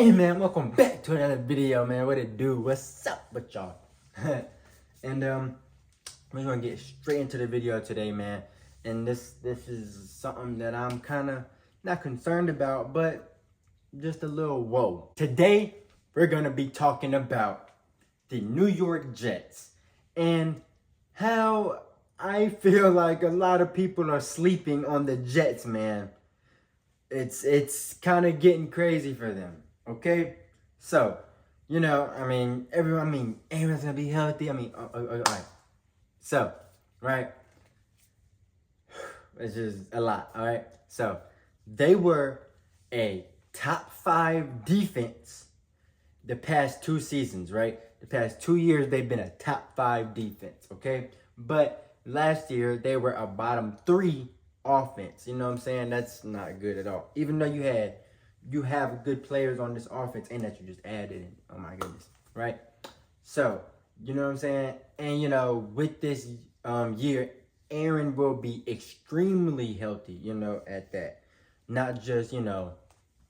Hey man, welcome back to another video, man. What it do? What's up with y'all? And we're gonna get straight into the video today, man. And this is something that I'm kind of not concerned about, but just a little whoa. Today we're gonna be talking about the New York Jets and how I feel like a lot of people are sleeping on the Jets, man. It's kind of getting crazy for them. Okay, so everyone's gonna be healthy. All right. So, right, it's just a lot. All right. So, they were a top 5 defense the past 2 seasons. Right, the past 2 years they've been a top 5 defense. Okay, but last year they were a bottom 3 offense. You know what I'm saying? That's not good at all. Even though you have good players on this offense and that you just added in. Oh my goodness. Right? So, you know what I'm saying? And with this year, Aaron will be extremely healthy, at that. Not just,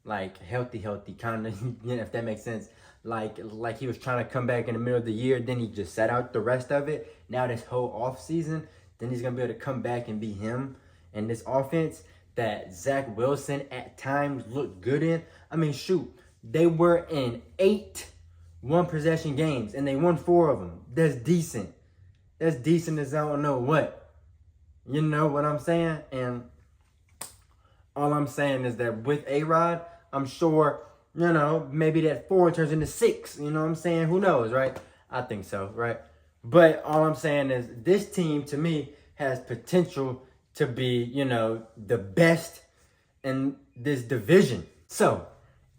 like healthy kind of, if that makes sense. Like he was trying to come back in the middle of the year, then he just sat out the rest of it. Now this whole off season, then he's gonna be able to come back and be him. And this offense that Zach Wilson at times looked good in. I mean, shoot, they were in 8 one-possession games, and they won 4 of them. That's decent. That's decent as I don't know what. You know what I'm saying? And all I'm saying is that with Arod, I'm sure, maybe that 4 turns into 6. You know what I'm saying? Who knows, right? I think so, right? But all I'm saying is this team, to me, has potential to be, the best in this division. So,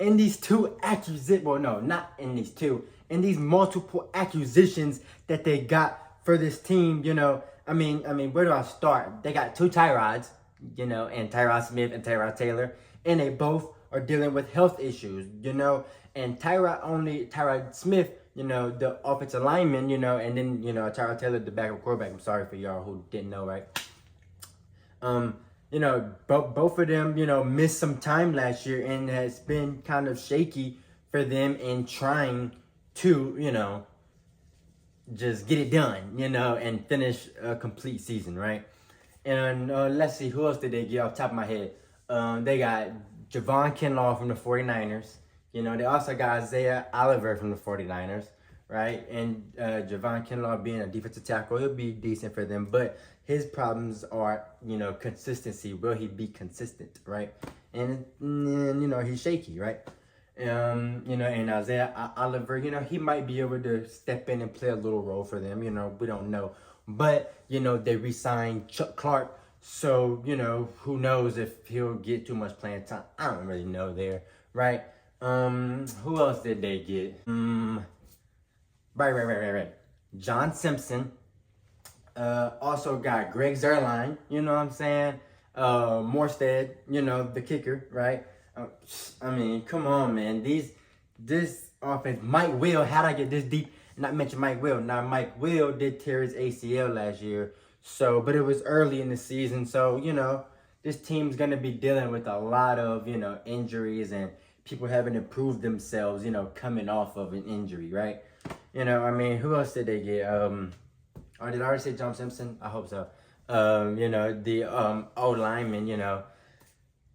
in these 2 acquisitions, well, no, not in these 2, in these multiple acquisitions that they got for this team, where do I start? They got 2 Tyrods, and Tyrod Smith and Tyrod Taylor, and they both are dealing with health issues, and Tyrod Smith, the offensive lineman, and then, Tyrod Taylor, the backup quarterback. I'm sorry for y'all who didn't know, right? Both of them, missed some time last year and has been kind of shaky for them in trying to, just get it done, and finish a complete season, right? And let's see, who else did they get off the top of my head? They got Javon Kinlaw from the 49ers. They also got Isaiah Oliver from the 49ers, right? And Javon Kinlaw being a defensive tackle, he'll be decent for them, but his problems are, consistency. Will he be consistent, right? And he's shaky, right? And Isaiah Oliver, he might be able to step in and play a little role for them. We don't know. But, they re-signed Chuck Clark. So, who knows if he'll get too much playing time. I don't really know there, right? Who else did they get? Right. John Simpson. Also got Greg Zuerlein, you know what I'm saying? Morstead, the kicker, right? Come on, man. This offense, Mike Will, how'd I get this deep? Not mention Mike Will. Now, Mike Will did tear his ACL last year, but it was early in the season. So, this team's going to be dealing with a lot of, injuries and people having to prove themselves, coming off of an injury, right? Who else did they get? Or did I already say John Simpson? I hope so. The old lineman,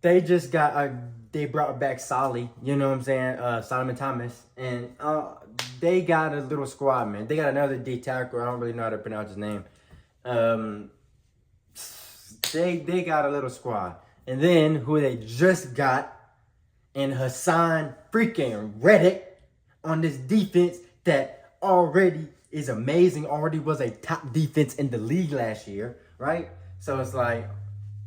they just they brought back Solly, Solomon Thomas. And they got a little squad, man. They got another D tackle. I don't really know how to pronounce his name. They got a little squad. And then who they just got, and Hassan freaking Reddick on this defense that already is amazing, already was a top defense in the league last year, right? So it's like,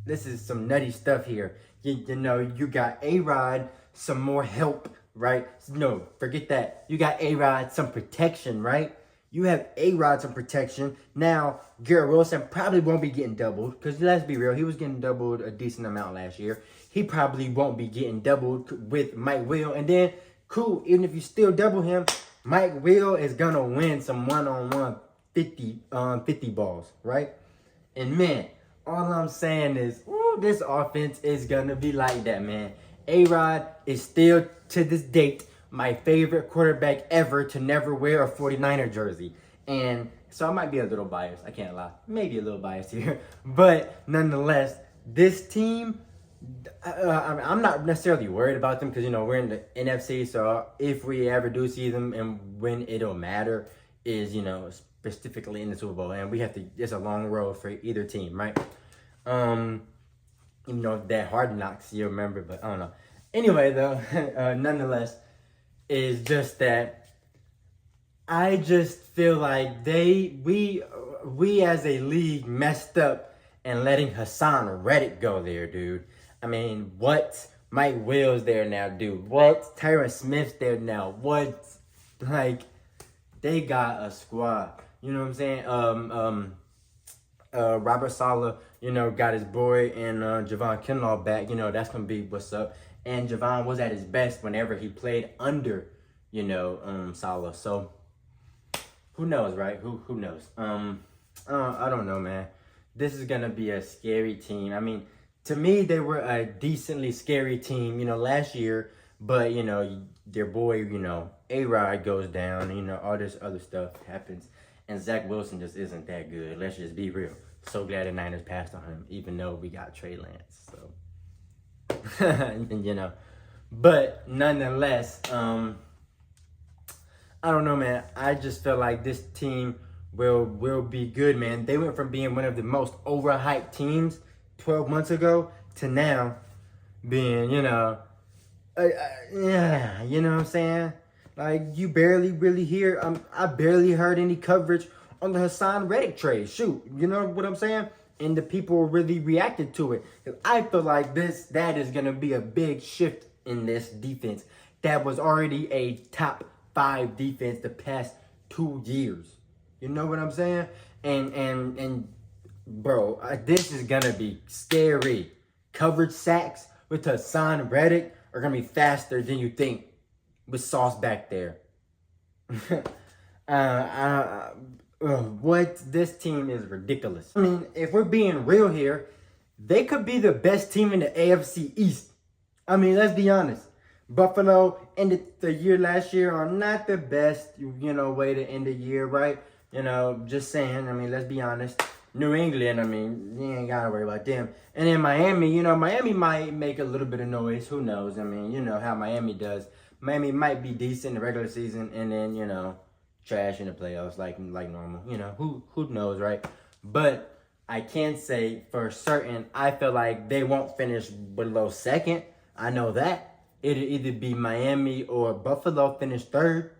this is some nutty stuff here. You got A-Rod, some more help, right? No, forget that. You got A-Rod, some protection, right? You have A-Rod, some protection. Now, Garrett Wilson probably won't be getting doubled, because let's be real, he was getting doubled a decent amount last year. He probably won't be getting doubled with Mike Will. And then, cool, even if you still double him, Mike Will is going to win some one-on-one 50 balls, right? And, man, all I'm saying is, this offense is going to be like that, man. A-Rod is still, to this date, my favorite quarterback ever to never wear a 49er jersey. And so I might be a little biased. I can't lie. Maybe a little biased here. But nonetheless, this team, I'm not necessarily worried about them because, we're in the NFC. So if we ever do see them and when it'll matter is, specifically in the Super Bowl. And it's a long road for either team, right? Even though that Hard Knocks, you remember, but I don't know. Anyway, though, nonetheless, is just that I just feel like we as a league messed up and letting Hassan Reddick go there, dude. I mean, what Mike Will's there now, dude? What Tyron Smith's there now? What, they got a squad. You know what I'm saying? Robert Saleh, got his boy and Javon Kinlaw back. That's gonna be what's up. And Javon was at his best whenever he played under, Saleh. So who knows, right? Who knows? I don't know, man. This is gonna be a scary team. I mean, to me, they were a decently scary team, last year. But their boy, Arod goes down. All this other stuff happens. And Zach Wilson just isn't that good. Let's just be real. So glad the Niners passed on him, even though we got Trey Lance. So, But nonetheless, I don't know, man. I just feel like this team will be good, man. They went from being one of the most overhyped teams 12 months ago to now being, yeah, you know what I'm saying? Like, you barely really hear, I barely heard any coverage on the Hassan Reddick trade. Shoot, you know what I'm saying? And the people really reacted to it. I feel like that is going to be a big shift in this defense that was already a top 5 defense the past 2 years. You know what I'm saying? And bro, this is going to be scary. Coverage sacks with Hassan Reddick are going to be faster than you think. With Sauce back there. What this team is ridiculous. I mean, if we're being real here, they could be the best team in the AFC East. I mean, let's be honest. Buffalo ended the year last year on not the best, way to end the year, right? Just saying. I mean, let's be honest. New England, I mean, you ain't got to worry about them. And then Miami, Miami might make a little bit of noise. Who knows? I mean, how Miami does. Miami might be decent in the regular season and then, trash in the playoffs like normal. Who knows, right? But I can say for certain, I feel like they won't finish below second. I know that. It'll either be Miami or Buffalo finish third.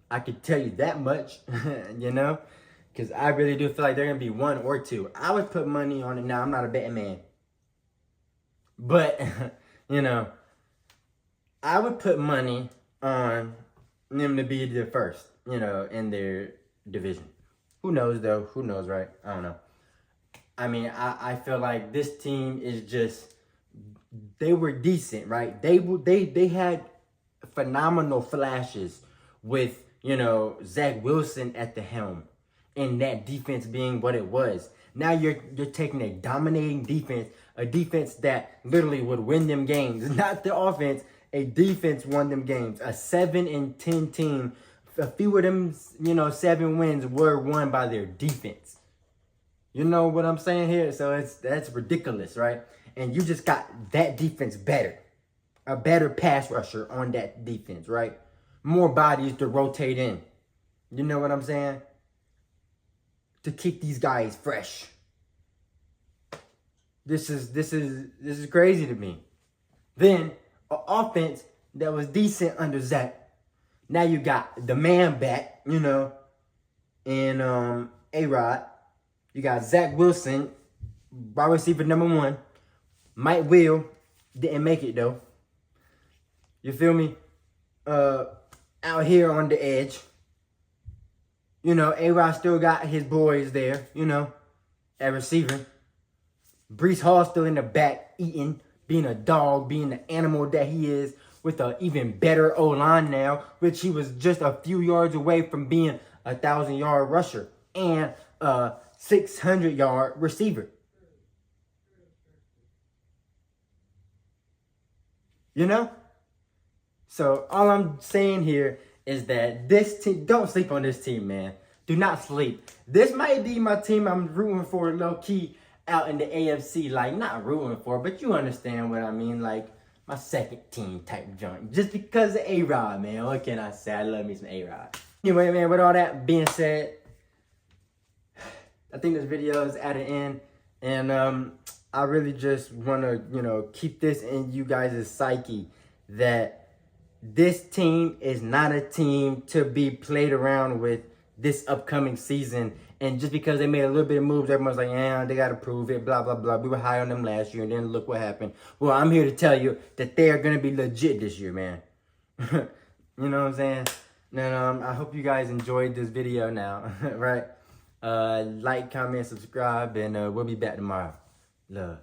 I could tell you that much, because I really do feel like they're going to be 1 or 2. I would put money on it. Now, I'm not a betting man. But, I would put money on them to be the first, in their division. Who knows, though? Who knows, right? I don't know. I mean, I feel like this team is just, they were decent, right? They had phenomenal flashes with, Zach Wilson at the helm and that defense being what it was. Now you're taking a dominating defense, a defense that literally would win them games, not the offense. A defense won them games. A 7-10 team. A few of them, 7 wins were won by their defense. You know what I'm saying here? So that's ridiculous, right? And you just got that defense better. A better pass rusher on that defense, right? More bodies to rotate in. You know what I'm saying? To keep these guys fresh. This is crazy to me. Then an offense that was decent under Zach. Now you got the man back, and A-Rod. You got Zach Wilson, wide receiver number 1. Mike Will didn't make it though. You feel me? Out here on the edge. A-Rod still got his boys there, at receiver. Brees Hall still in the back eating, being a dog, being the animal that he is, with an even better O-line now, which he was just a few yards away from being a 1,000-yard rusher and a 600-yard receiver. So all I'm saying here is that this team, don't sleep on this team, man. Do not sleep. This might be my team I'm rooting for low key out in the AFC. Like, not rooting for, but you understand what I mean. Like, my second team type joint. Just because of A-Rod, man. What can I say? I love me some A-Rod. Anyway, man, with all that being said, I think this video is at an end. And I really just want to, keep this in you guys' psyche that this team is not a team to be played around with this upcoming season. And just because they made a little bit of moves, everyone's like, yeah, they got to prove it, blah, blah, blah. We were high on them last year, and then look what happened. Well, I'm here to tell you that they are going to be legit this year, man. You know what I'm saying? And I hope you guys enjoyed this video now, right? Like, comment, subscribe, and we'll be back tomorrow. Love.